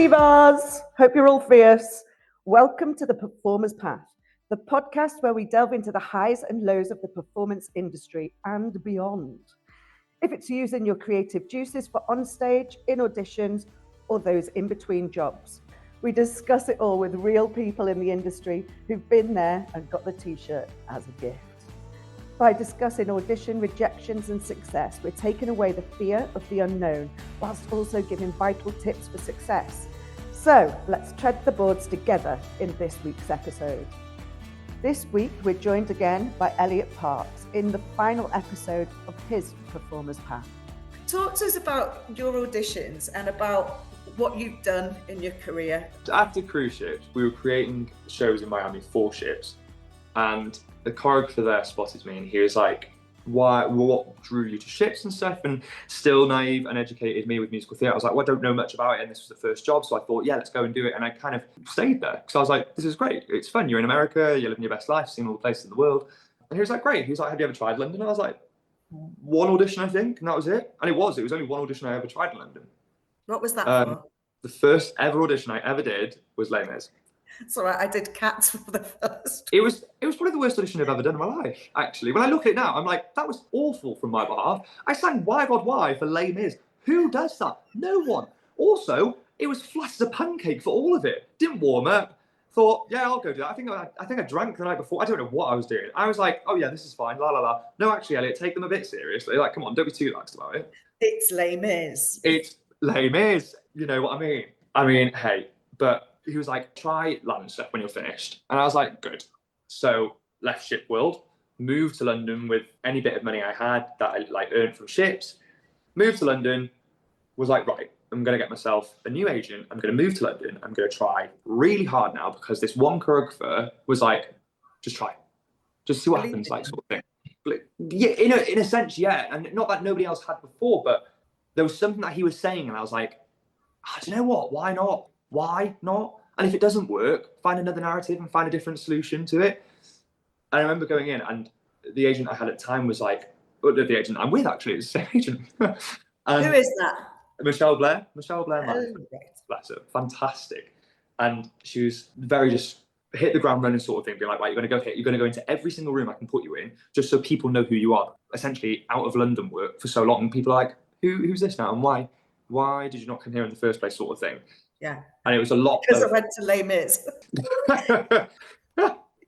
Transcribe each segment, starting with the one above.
Divas! Hope you're all fierce. Welcome to The Performer's Path, the podcast where we delve into the highs and lows of the performance industry and beyond. If it's using your creative juices for onstage, in auditions, or those in between jobs, we discuss it all with real people in the industry who've been there and got the t-shirt as a gift. By discussing audition rejections and success, we're taking away the fear of the unknown, whilst also giving vital tips for success. So let's tread the boards together in this week's episode. This week, we're joined again by Elliot Parkes in the final episode of his Performer's Path. Talk to us about your auditions and about what you've done in your career. After cruise ships, we were creating shows in Miami for ships, and the choreographer there spotted me and he was like, what drew you to ships and stuff? And still naive and educated me with musical theatre. I was like, well, I don't know much about it, and this was the first job, so I thought, yeah, let's go and do it. And I kind of stayed there because I was like, this is great, it's fun, you're in America, you're living your best life, seeing all the places in the world. And he was like, great. He was like, have you ever tried London? And I was like, one audition, I think, and that was it. And it was only one audition I ever tried in London. What was that for? The first ever audition I ever did was Les Mis. So I did Cats for the first. It was probably the worst audition I've ever done in my life, actually. When I look at it now, I'm like, that was awful from my behalf. I sang Why God Why for Les Mis. Who does that? No one. Also, it was flat as a pancake for all of it. Didn't warm up. Thought, yeah, I'll go do that. I think I drank the night before. I don't know what I was doing. I was like, oh yeah, this is fine, la la la. No, actually, Elliot, take them a bit seriously. Like, come on, don't be too lax about it. It's Les Mis. It's Les Mis. You know what I mean? I mean, hey, but he was like, try London stuff when you're finished. And I was like, good. So left Ship World, moved to London with any bit of money I had that I earned from ships, moved to London, was like, right, I'm going to get myself a new agent. I'm going to move to London. I'm going to try really hard now because this one choreographer was like, just try, just see what happens, like sort of thing. But, yeah, in a sense, yeah. And not that nobody else had before, but there was something that he was saying and I was like, do you know what? Why not? Why not? And if it doesn't work, find another narrative and find a different solution to it. And I remember going in and the agent I had at the time was like, the agent I'm with actually is the same agent. Who is that? Michelle Blair. Michelle Blair. Bless her. Fantastic. And she was very just hit the ground running sort of thing, being like, right, you're going to go into every single room I can put you in, just so people know who you are. Essentially out of London work for so long. People are like, who's this now and why? Why did you not come here in the first place, sort of thing? Yeah. And it was a lot. Because I went to Les Mis.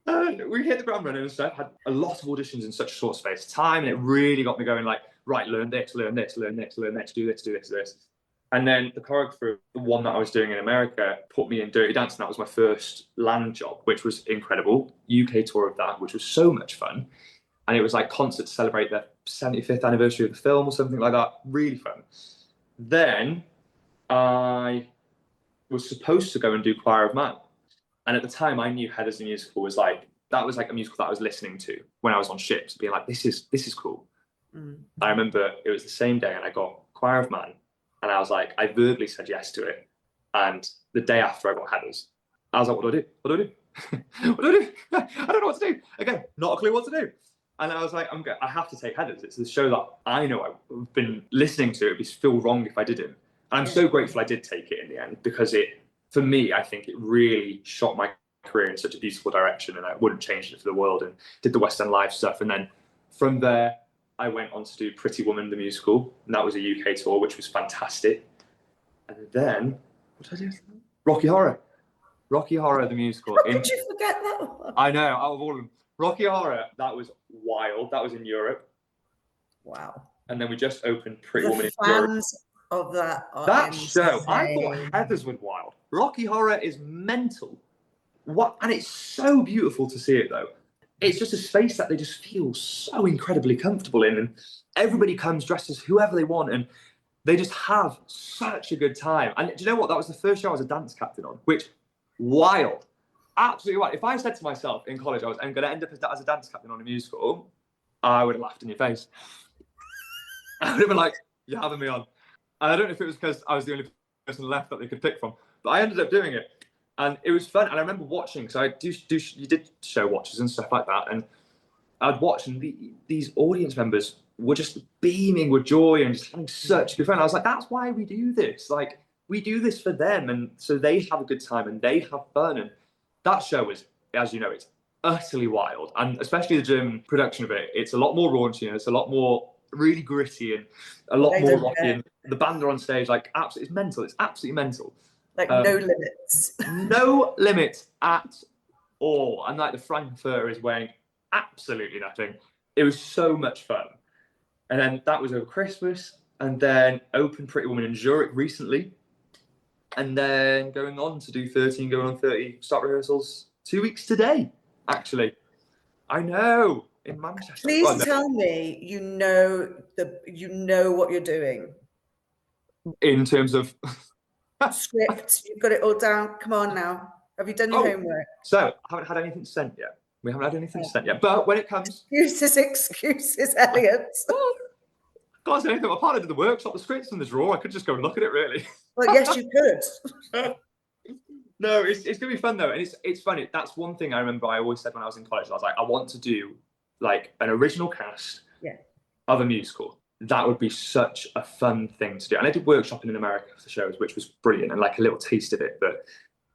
We hit the ground running and stuff, had a lot of auditions in such a short space of time, and it really got me going like, right, learn this, do this. And then the choreographer, the one that I was doing in America, put me in Dirty Dancing. That was my first land job, which was incredible. UK tour of that, which was so much fun. And it was like concert to celebrate the 75th anniversary of the film or something like that. Really fun. Then I was supposed to go and do Choir of Man. And at the time I knew Heathers the Musical was like, that was like a musical that I was listening to when I was on ships, being like, this is cool. I remember it was the same day and I got Choir of Man and I was like, I verbally said yes to it. And the day after I got Heathers, I was like, what do I do? What do I do? I don't know what to do. Again, not a clue what to do. And I was like, I have to take Heathers. It's the show that I know I've been listening to. It'd feel wrong if I didn't. And I'm so grateful I did take it in the end because for me, I think it really shot my career in such a beautiful direction and I wouldn't change it for the world, and did the West End Live stuff. And then from there, I went on to do Pretty Woman, the musical. And that was a UK tour, which was fantastic. And then, what did I do? Rocky Horror, the musical. How could you forget that one? I know, out of all of them. Rocky Horror, that was wild. That was in Europe. Wow. And then we just opened Pretty Woman in Europe. Of that show, I thought Heathers was wild. Rocky Horror is mental. And it's so beautiful to see it though. It's just a space that they just feel so incredibly comfortable in, and everybody comes dressed as whoever they want, and they just have such a good time. And do you know what? That was the first show I was a dance captain on, which wild, absolutely wild. If I said to myself in college I'm going to end up as a dance captain on a musical, I would have laughed in your face. I would have been like, you're having me on. And I don't know if it was because I was the only person left that they could pick from, but I ended up doing it. And it was fun. And I remember watching, because I you did show watches and stuff like that. And I'd watch, and these audience members were just beaming with joy and just having such good fun. I was like, that's why we do this. Like, we do this for them, and so they have a good time and they have fun. And that show was, as you know, it's utterly wild, and especially the German production of it. It's a lot more raunchy and it's a lot more really gritty and a lot more rocky. And the band are on stage like absolutely, it's mental. It's absolutely mental. Like no limits. No limits at all. And like the Frankfurter is weighing absolutely nothing. It was so much fun. And then that was over Christmas, and then opened Pretty Woman in Zurich recently, and then going on to do 13, going on 30 start rehearsals 2 weeks today, actually. I know, in Manchester. Please tell me you know what you're doing. In terms of script, you've got it all down. Come on now. Have you done your homework? So I haven't had anything sent yet. We haven't had anything sent yet. But when it comes... Excuses, Elliot. Can't say anything. My partner did the workshop, the script's in the drawer. I could just go and look at it, really. Well, yes, you could. No, it's going to be fun, though. And it's funny. That's one thing I remember I always said when I was in college. I was like, I want to do like an original cast of a musical. That would be such a fun thing to do. And I did workshopping in America for the shows, which was brilliant, and like a little taste of it. But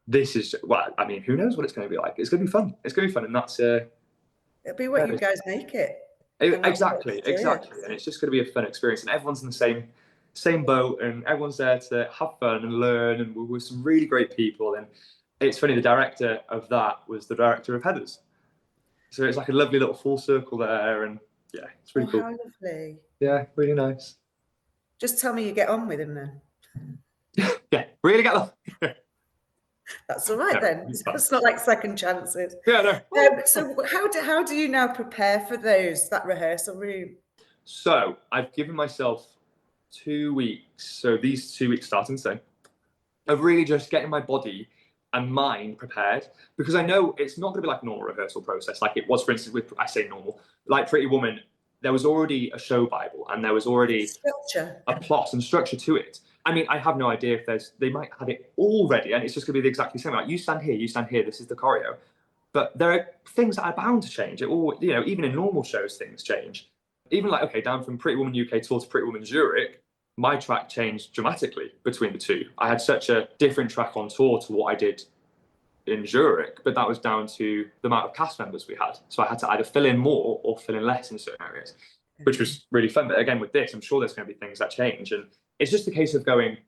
this is, well, I mean, who knows what it's going to be like? It's going to be fun. It's going to be fun. And that's... it'll be what you guys make it. Exactly. And it's just going to be a fun experience. And everyone's in the same boat, and everyone's there to have fun and learn. And we're with some really great people. And it's funny, the director of that was the director of Heathers. So it's like a lovely little full circle there. And yeah, it's really cool. How lovely. Yeah, really nice. Just tell me you get on with him then. Yeah, really get on. That's all right then. It's not like second chances. Yeah, no. So how do you now prepare for that rehearsal room? So I've given myself 2 weeks. So these 2 weeks starting today, of really just getting my body and mind prepared, because I know it's not going to be like a normal rehearsal process like it was, for instance, with, I say normal, like Pretty Woman. There was already a show Bible, and there was already a plot and structure to it. I mean, I have no idea if they might have it already, and it's just going to be exactly the same. Like, you stand here, this is the choreo. But there are things that are bound to change. It all, even in normal shows, things change. Even like, okay, down from Pretty Woman UK tour to Pretty Woman Zurich, my track changed dramatically between the two. I had such a different track on tour to what I did in Zurich, but that was down to the amount of cast members we had. So I had to either fill in more or fill in less in certain areas, which was really fun. But again, with this, I'm sure there's going to be things that change. And it's just a case of going,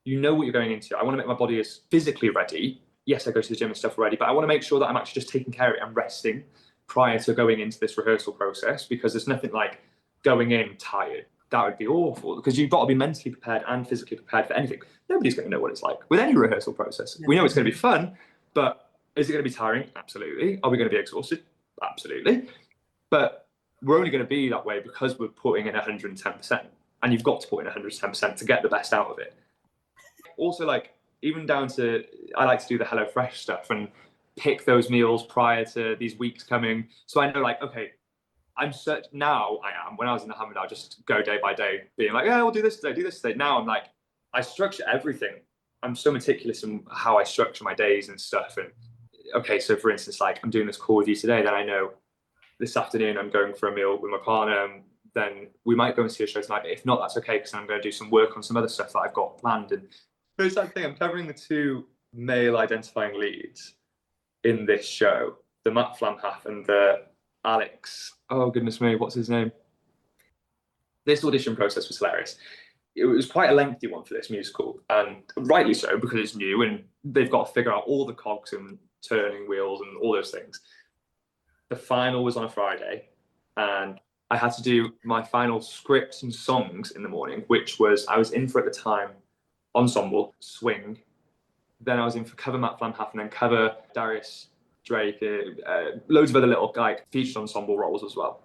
you know what you're going into. I want to make my body as physically ready. Yes, I go to the gym and stuff already, but I want to make sure that I'm actually just taking care of it and resting prior to going into this rehearsal process, because there's nothing like going in tired. That would be awful, because you've got to be mentally prepared and physically prepared for anything. Nobody's going to know what it's like with any rehearsal process. We know it's going to be fun, but is it going to be tiring? Absolutely. Are we going to be exhausted? Absolutely. But we're only going to be that way because we're putting in 110%, and you've got to put in 110% to get the best out of it. Also, like, even down to, I like to do the HelloFresh stuff and pick those meals prior to these weeks coming. So I know, like, okay, when I was in the Hammond, I'll just go day by day, being like, yeah, we'll do this today. Now I'm like, I structure everything. I'm so meticulous in how I structure my days and stuff. And okay, so for instance, like, I'm doing this call with you today, then I know this afternoon I'm going for a meal with my partner, and then we might go and see a show tonight. But if not, that's okay, because I'm going to do some work on some other stuff that I've got planned. And it's that thing, I'm covering the two male identifying leads in this show, the Matt Flamhaff and the Alex, oh goodness me, what's his name? This audition process was hilarious. It was quite a lengthy one for this musical, and rightly so, because it's new and they've got to figure out all the cogs and turning wheels and all those things. The final was on a Friday, and I had to do my final scripts and songs in the morning, which was, I was in for, at the time, ensemble, swing. Then I was in for cover Matt Flamhaff, and then cover Darius Drake, loads of other little like featured ensemble roles as well.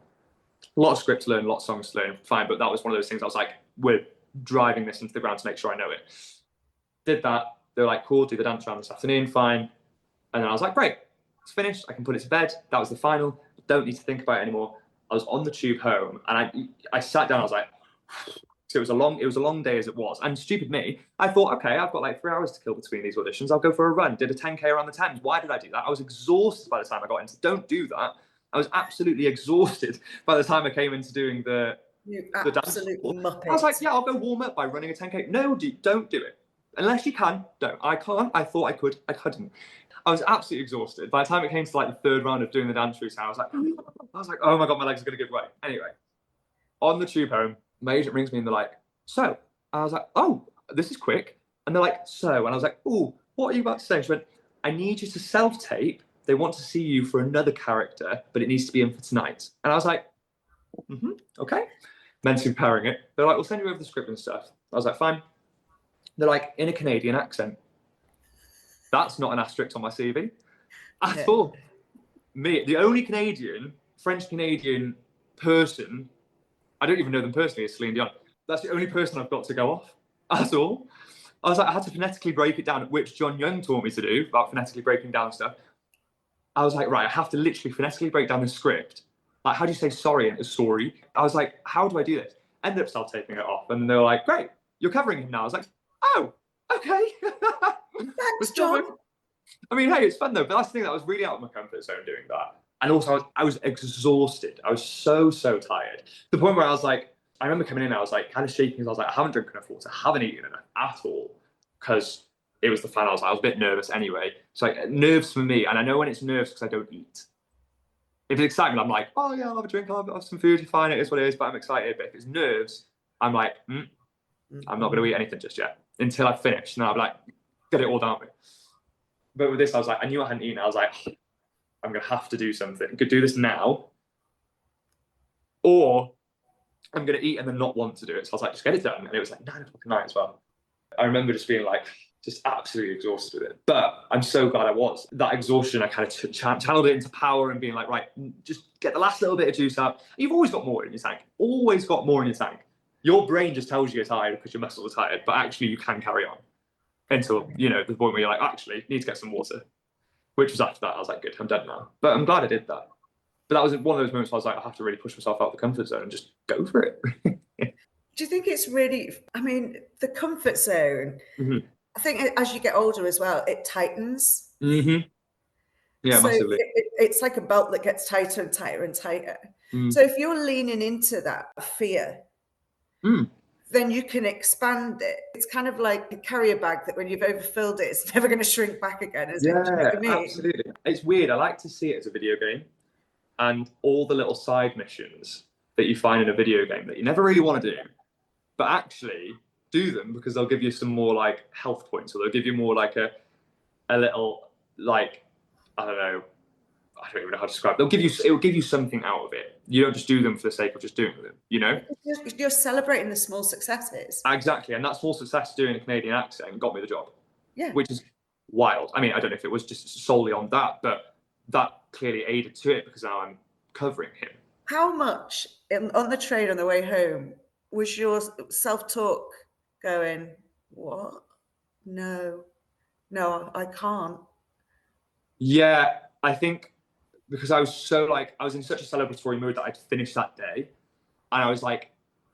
A lot of scripts to learn, a lot of songs to learn, fine. But that was one of those things I was like, we're driving this into the ground to make sure I know it. Did that. They were like, cool, do the dance round this afternoon, fine. And then I was like, great, it's finished. I can put it to bed. That was the final. Don't need to think about it anymore. I was on the tube home, and I sat down. I was like, so it was a long day as it was. And stupid me, I thought, okay, I've got like 3 hours to kill between these auditions. I'll go for a run. Did a 10K around the Thames. Why did I do that? I was exhausted by the time I got into. Don't do that. I was absolutely exhausted by the time I came into doing the dance. Muppet. I was like, yeah, I'll go warm up by running a 10K. No, don't do it. Unless you can, don't. I can't. I thought I could. I couldn't. I was absolutely exhausted. By the time it came to like the third round of doing the dance routine, I was like, oh my God, my legs are going to give way. Anyway, on the tube home, my agent rings me and they're like, so? I was like, oh, this is quick. And they're like, so? And I was like, oh, what are you about to say? She went, I need you to self-tape. They want to see you for another character, but it needs to be in for tonight. And I was like, okay. Mentally preparing it. They're like, we'll send you over the script and stuff. I was like, fine. They're like, in a Canadian accent. That's not an asterisk on my CV at all. Me, the only Canadian, French Canadian person, I don't even know them personally, is Celine Dion. That's the only person I've got to go off at all. I was like, I had to phonetically break it down, which John Young taught me to do, about phonetically breaking down stuff. I was like, right, I have to literally phonetically break down the script. Like, how do you say sorry and sorry? I was like, how do I do this? Ended up self-taping it off. And they were like, great, you're covering him now. I was like, oh, okay. Thanks, John. I mean, hey, it's fun though. But that's the thing, that I was really out of my comfort zone doing that. And also, I was exhausted. I was so tired. To the point where I was like, I remember coming in, I was like kind of shaking because I was like, I haven't drunk enough water, I haven't eaten enough at all. Because it was the fun. I was a bit nervous anyway. So like, nerves for me, and I know when it's nerves because I don't eat. If it's excitement, I'm like, oh yeah, I'll have a drink, I'll have some food, fine, it is what it is, but I'm excited. But if it's nerves, I'm like, I'm not going to eat anything just yet until I finish. And I'll be like, get it all down with. But with this, I was like, I knew I hadn't eaten. I was like, I'm going to have to do something. I could do this now, or I'm going to eat and then not want to do it. So I was like, just get it done. And it was like 9 o'clock at night as well. I remember just being like, just absolutely exhausted with it. But I'm so glad I was. That exhaustion, I kind of channeled it into power and being like, right, just get the last little bit of juice out. You've always got more in your tank. Always got more in your tank. Your brain just tells you you're tired because your muscles are tired, but actually you can carry on until, the point where you're like, actually, need to get some water. Which was after that. I was like, good, I'm done now. But I'm glad I did that. But that was one of those moments where I was like, I have to really push myself out of the comfort zone and just go for it. Do you think it's really, the comfort zone, I think as you get older as well, it tightens. Yeah, so massively. It's like a belt that gets tighter and tighter and tighter. So if you're leaning into that fear, then you can expand it. It's kind of like a carrier bag that when you've overfilled it, it's never going to shrink back again. Is it? Do you know what I mean? Absolutely. It's weird. I like to see it as a video game, and all the little side missions that you find in a video game that you never really want to do, but actually do them because they'll give you some more like health points, or they'll give you more like a little like, I don't even know how to describe it. It will give you something out of it. You don't just do them for the sake of just doing them, You're celebrating the small successes. Exactly. And that small success doing a Canadian accent got me the job. Yeah. Which is wild. I mean, I don't know if it was just solely on that, but that clearly aided to it because now I'm covering him. How much on the train on the way home was your self-talk going, what? No, I can't. Yeah, I think because I was in such a celebratory mood that I'd finished that day. And I was like,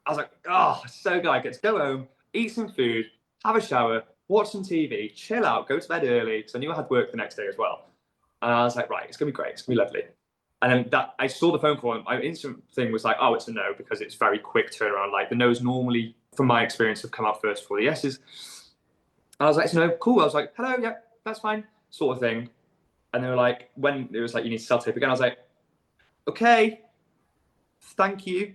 oh, so good. I get to go home, eat some food, have a shower, watch some TV, chill out, go to bed early, because I knew I had work the next day as well. And I was like, right, it's going to be great. It's going to be lovely. And then I saw the phone call, and my instant thing was like, oh, it's a no, because it's very quick turnaround. Like, the no's normally, from my experience, have come out first before the yeses. And I was like, it's no, cool. I was like, hello, yeah, that's fine, sort of thing. And they were like, when it was like, you need to self-tape again, I was like, okay, thank you.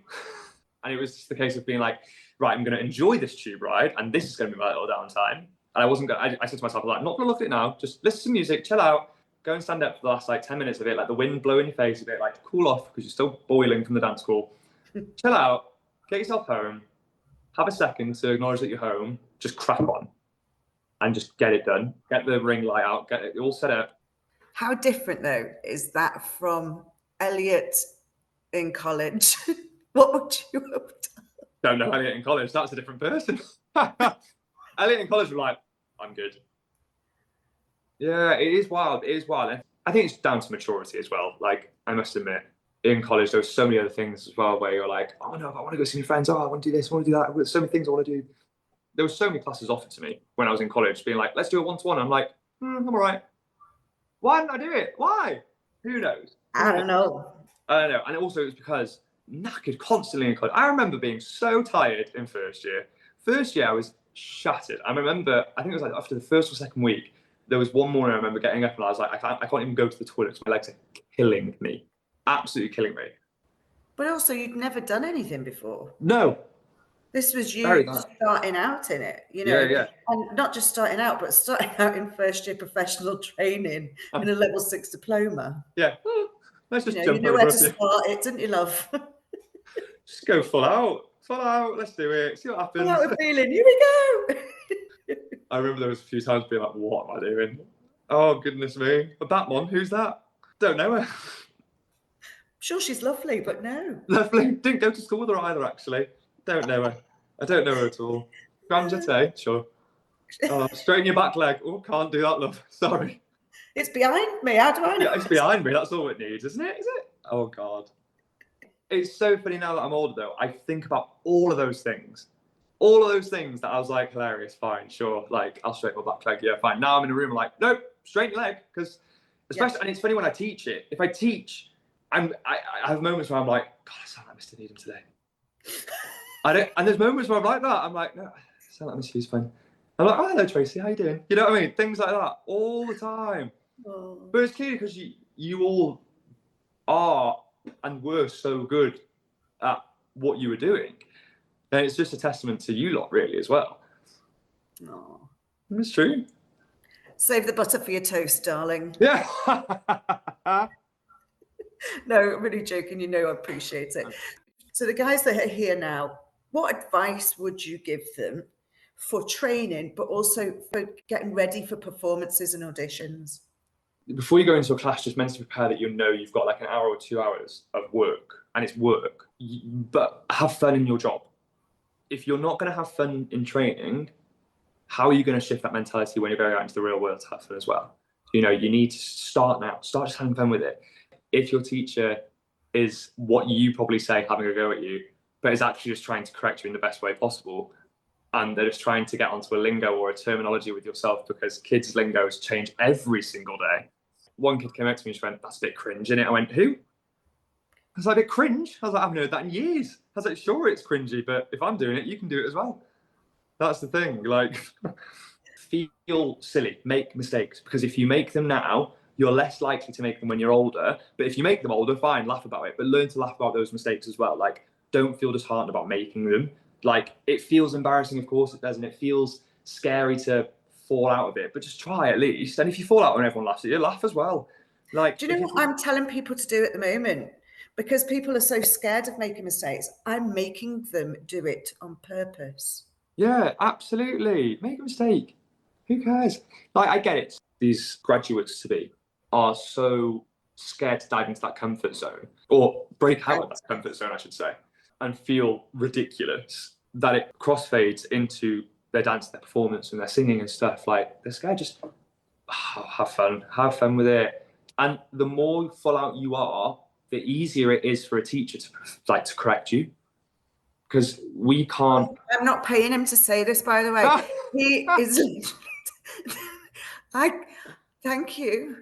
And it was just the case of being like, right, I'm going to enjoy this tube ride, and this is going to be my little downtime. And I said to myself, I'm not going to look at it now, just listen to music, chill out, go and stand up for the last like 10 minutes of it, like the wind blow in your face a bit, like cool off because you're still boiling from the dance school. Chill out, get yourself home, have a second to acknowledge that you're home, just crack on and just get it done. Get the ring light out, get it all set up. How different though is that from Elliot in college? What would you have done? Don't know Elliot in college, that's a different person. Elliot in college was like, I'm good. Yeah, it is wild. It is wild. I think it's down to maturity as well. Like, I must admit, in college, there were so many other things as well where you're like, oh no, I want to go see my friends. Oh, I want to do this, I want to do that. There's so many things I want to do. There were so many classes offered to me when I was in college, being like, let's do a one-to-one. I'm like, I'm all right. Why didn't I do it? Why? Who knows? I don't know. I don't know. And also, it's because knackered constantly in college. I remember being so tired in first year. First year, I was shattered. I remember, I think it was like after the first or second week, there was one morning I remember getting up and I was like, I can't even go to the toilet because my legs are killing me. Absolutely killing me. But also, you'd never done anything before. No. This was you starting out in it, you know. Yeah. And not just starting out, but starting out in first year professional training in a level 6 diploma. Yeah. Let's just jump over. You know where to start it, didn't you, love? Just go full out. Let's do it. See what happens. Full out with feeling. Here we go. I remember there was a few times being like, what am I doing? Oh, goodness me. A Batman, who's that? Don't know her. Sure, she's lovely, but no. Lovely. Didn't go to school with her either, actually. Don't know her. I don't know her at all. Gramjate, sure. Oh, straighten your back leg. Oh, can't do that, love. Sorry. It's behind me. How do I know? Yeah, it's behind me. That's all it needs, isn't it? Is it? Oh, God. It's so funny now that I'm older, though. I think about all of those things. All of those things that I was like, hilarious, fine, sure. Like, I'll straighten my back leg. Yeah, fine. Now I'm in a room, I'm like, nope, straighten your leg. Because, especially, and it's funny when I teach it. If I teach, I have moments where I'm like, God, I sound like Mr. Needham today. And there's moments where I'm like that. I'm like, no, I sound like Mr. Hughes, fine. I'm like, oh, hello, Tracy, how you doing? You know what I mean? Things like that all the time. Oh. But it's clearly because you all are and were so good at what you were doing. And it's just a testament to you lot, really, as well. Oh. It's true. Save the butter for your toast, darling. Yeah. No, I'm really joking. You know I appreciate it. So the guys that are here now, what advice would you give them for training, but also for getting ready for performances and auditions? Before you go into a class, just mentally prepare that you've got like an hour or 2 hours of work, and it's work, but have fun in your job. If you're not going to have fun in training, how are you going to shift that mentality when you're going out into the real world to have fun as well? You know, you need to start now. Start just having fun with it. If your teacher is what you probably say having a go at you, but is actually just trying to correct you in the best way possible, and they're just trying to get onto a lingo or a terminology with yourself, because kids' lingos change every single day. One kid came up to me and she went, that's a bit cringe, innit? I went, who? I was like, a bit cringe? I was like, I haven't heard that in years. I was like, sure, it's cringy, but if I'm doing it, you can do it as well. That's the thing. Like, feel silly, make mistakes, because if you make them now, you're less likely to make them when you're older. But if you make them older, fine, laugh about it, but learn to laugh about those mistakes as well. Like, don't feel disheartened about making them. Like, it feels embarrassing, of course it does, and it feels scary to fall out of it, but just try at least. And if you fall out when everyone laughs at you, laugh as well. Like, do you know what I'm telling people to do at the moment? Because people are so scared of making mistakes, I'm making them do it on purpose. Yeah, absolutely. Make a mistake. Who cares? Like, I get it. These graduates to be are so scared to dive into that comfort zone, or break out of that comfort zone, I should say, and feel ridiculous, that it crossfades into their dance, their performance, and their singing and stuff. Like, they're scared. Just have fun with it. And the more full out you are, the easier it is for a teacher to correct you, because we can't. I'm not paying him to say this, by the way. He is. Thank you.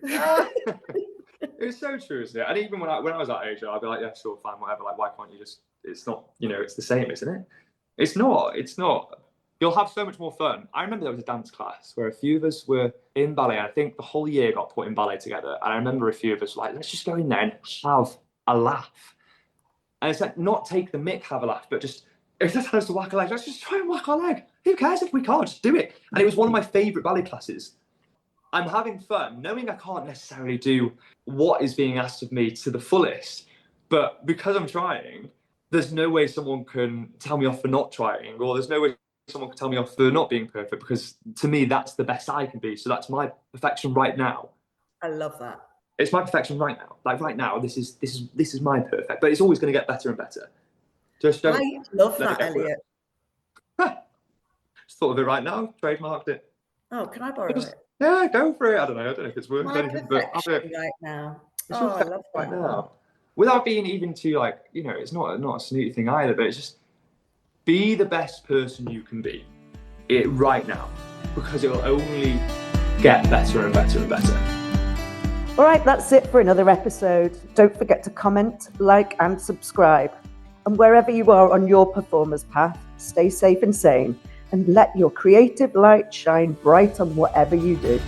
It's so true, isn't it? And even when I was that age, I'd be like, yeah, sure, fine, whatever. Like, why can't you just? It's not, it's the same, isn't it? It's not. You'll have so much more fun. I remember there was a dance class where a few of us were in ballet, and I think the whole year got put in ballet together. And I remember a few of us were like, let's just go in there and have a laugh. And it's like, not take the mick, have a laugh, but just, if they're telling us to whack a leg, let's just try and whack our leg. Who cares if we can't? Just do it. And it was one of my favourite ballet classes. I'm having fun, knowing I can't necessarily do what is being asked of me to the fullest, but because I'm trying, there's no way someone can tell me off for not trying, or there's no way someone can tell me off for not being perfect, because to me, that's the best I can be. So that's my perfection right now. I love that. It's my perfection right now. Like, right now, this is my perfect, but it's always going to get better and better. Just don't. I love that, Elliot. Just thought of it right now, trademarked it. Oh, can I borrow it? Yeah, go for it. I don't know if it's worth anything, but have it right now. I love that. Right now. Without being even too, like, it's not a snooty thing either, but it's just be the best person you can be right now, because it will only get better and better and better. All right, that's it for another episode. Don't forget to comment, like, and subscribe. And wherever you are on your performer's path, stay safe and sane. and let your creative light shine bright on whatever you do.